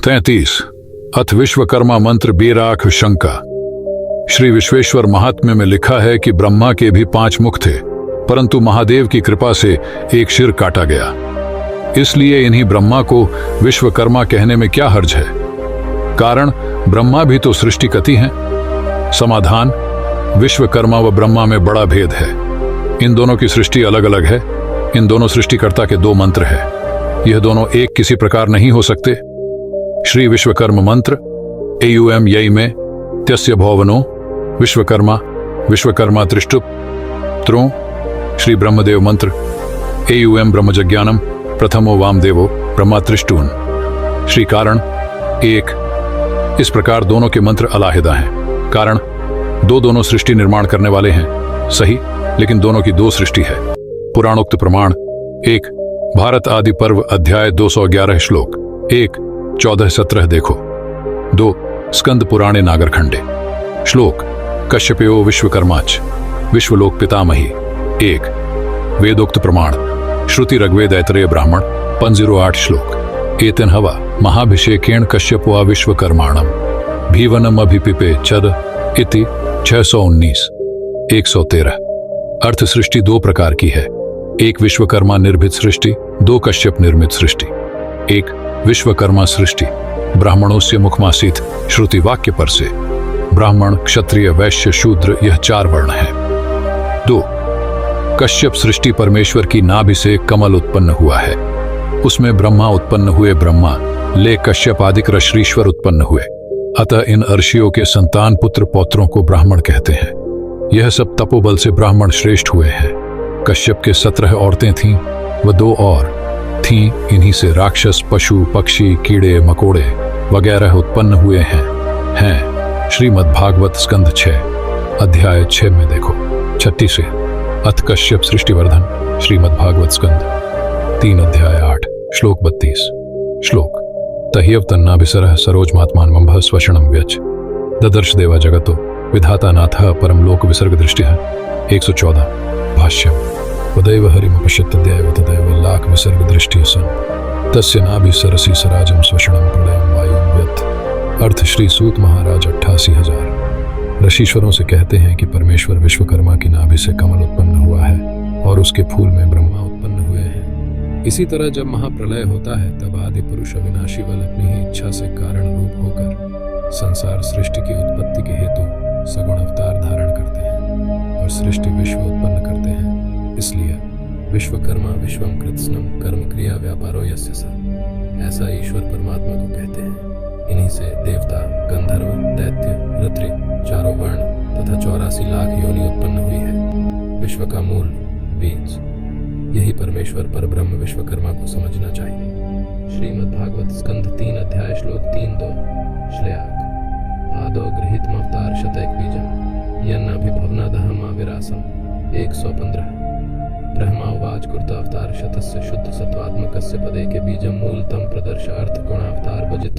33 अथ विश्वकर्मा मंत्र बीराख शंका। श्री विश्वेश्वर महात्म्य में लिखा है कि ब्रह्मा के भी 5 मुख थे, परंतु महादेव की कृपा से एक सिर काटा गया। इसलिए इन्हीं ब्रह्मा को विश्वकर्मा कहने में क्या हर्ज है? कारण ब्रह्मा भी तो सृष्टिकति हैं। समाधान, विश्वकर्मा व ब्रह्मा में बड़ा भेद है। इन दोनों की सृष्टि अलग अलग है। इन दोनों सृष्टिकर्ता के 2 मंत्र हैं। यह दोनों एक किसी प्रकार नहीं हो सकते। श्री विश्वकर्म मंत्र एयुएम यई में त्यस्य भौवनो विश्वकर्मा विश्वकर्मा त्रिष्टुप त्रो। श्री ब्रह्मदेव मंत्र एयुएम ब्रह्मजज्ञानम प्रथमो वामदेवो ब्रह्मा त्रिष्टून। श्री कारण 1। इस प्रकार दोनों के मंत्र अलाहिदा हैं। कारण दोनों सृष्टि निर्माण करने वाले हैं, सही, लेकिन दोनों की 2 सृष्टि है। पुराणोक्त प्रमाण 1 भारत आदि पर्व अध्याय 211 श्लोक 1 14-17 देखो। 2 स्कंद पुराणे नागरखंडे श्लोक कश्यपयो विश्वकर्माच विश्वलोक पितामही। 1 वेदोक्त प्रमाण श्रुति ऋग्वेद ऐतरेय ब्राह्मण 508 श्लोक एतेन हवा महाभिषेकेण कश्यपो विश्वकर्माणम भीवनम अभिपिपे चद इति 619 113। अर्थ सृष्टि 2 प्रकार की है। 1 विश्वकर्मा निर्मित सृष्टि, 2 कश्यप निर्मित सृष्टि। 1 विश्वकर्मा सृष्टि ब्राह्मणों से मुखमासीत श्रुति वाक्य पर से। ब्राह्मण क्षत्रिय वैश्य शूद्र यह 4 वर्ण है। 2 कश्यप सृष्टि परमेश्वर की नाभि से कमल उत्पन्न हुआ है। उसमें ब्रह्मा उत्पन्न हुए। ब्रह्मा ले कश्यप आदिक ऋषीश्वर उत्पन्न हुए। अतः इन ऋषियों के संतान पुत्र पौत्रों को ब्राह्मण कहते हैं। यह सब तपोबल से ब्राह्मण श्रेष्ठ हुए हैं। कश्यप के 17 औरतें थीं व 2 और थीं। इन्हीं से राक्षस पशु पक्षी कीड़े मकोड़े वगैरह उत्पन्न हुए हैं। श्रीमद्भागवत स्कंध 6 अध्याय 6 में देखो। 36 से अथ कश्यप सृष्टिवर्धन श्रीमद्भागवत स्कंध 3 अध्याय 8 श्लोक 32। श्लोक तह्यव तन्नाभिसरः सरोज महात्मानमंभ स्वशणम व्यच ददर्श देवा जगतो विधाता नाथः परम लोक विसर्ग दृष्टिः। 114 भाष्यम वदैव हरिमपश्यत्यद्यैव तदैव लाख विसर्ग दृष्टिः सन् तस्य नाभिसरसि सराजम स्वशणम प्रलयम वायुं व्यथ। अर्थ श्री सूत महाराज 88,000 ऋषीश्वरों से कहते हैं कि परमेश्वर विश्वकर्मा की नाभि से कमल उत्पन्न हुआ है और उसके फूल में ब्रह्मा उत्पन्न हुए हैं। इसी तरह जब महाप्रलय होता है तब आदि पुरुष अविनाशी बल अपनी ही इच्छा से कारण रूप होकर संसार सृष्टि की उत्पत्ति के हेतु सगुण अवतार धारण करते हैं और सृष्टि विश्व उत्पन्न करते हैं। इसलिए विश्वकर्मा विश्वम कृत्स्नम कर्म क्रिया व्यापारो यस्य स, ऐसा ईश्वर परमात्मा को कहते हैं। इन्हीं से देवता गंधर्व दैत्य ऋत्रि 4 वर्ण तथा 84 लाख योनि उत्पन्न हुई है। विश्व का मूल बीज यही परमेश्वर परब्रह्म विश्वकर्मा को समझना चाहिए। श्रीमद्भागवत स्कंध 3 अध्याय श्लोक 3-2 श्लेयाक आदो गृहीतमवतार शतैक बीजम यन्नाभिभवनादहम आविरासम 115। ब्रह्मा उवाच कृतावतार शतस्य शुद्ध सत्वात्मकस्य पदे के बीजम मूलतम प्रदर्श अर्थ गुणावतार भजित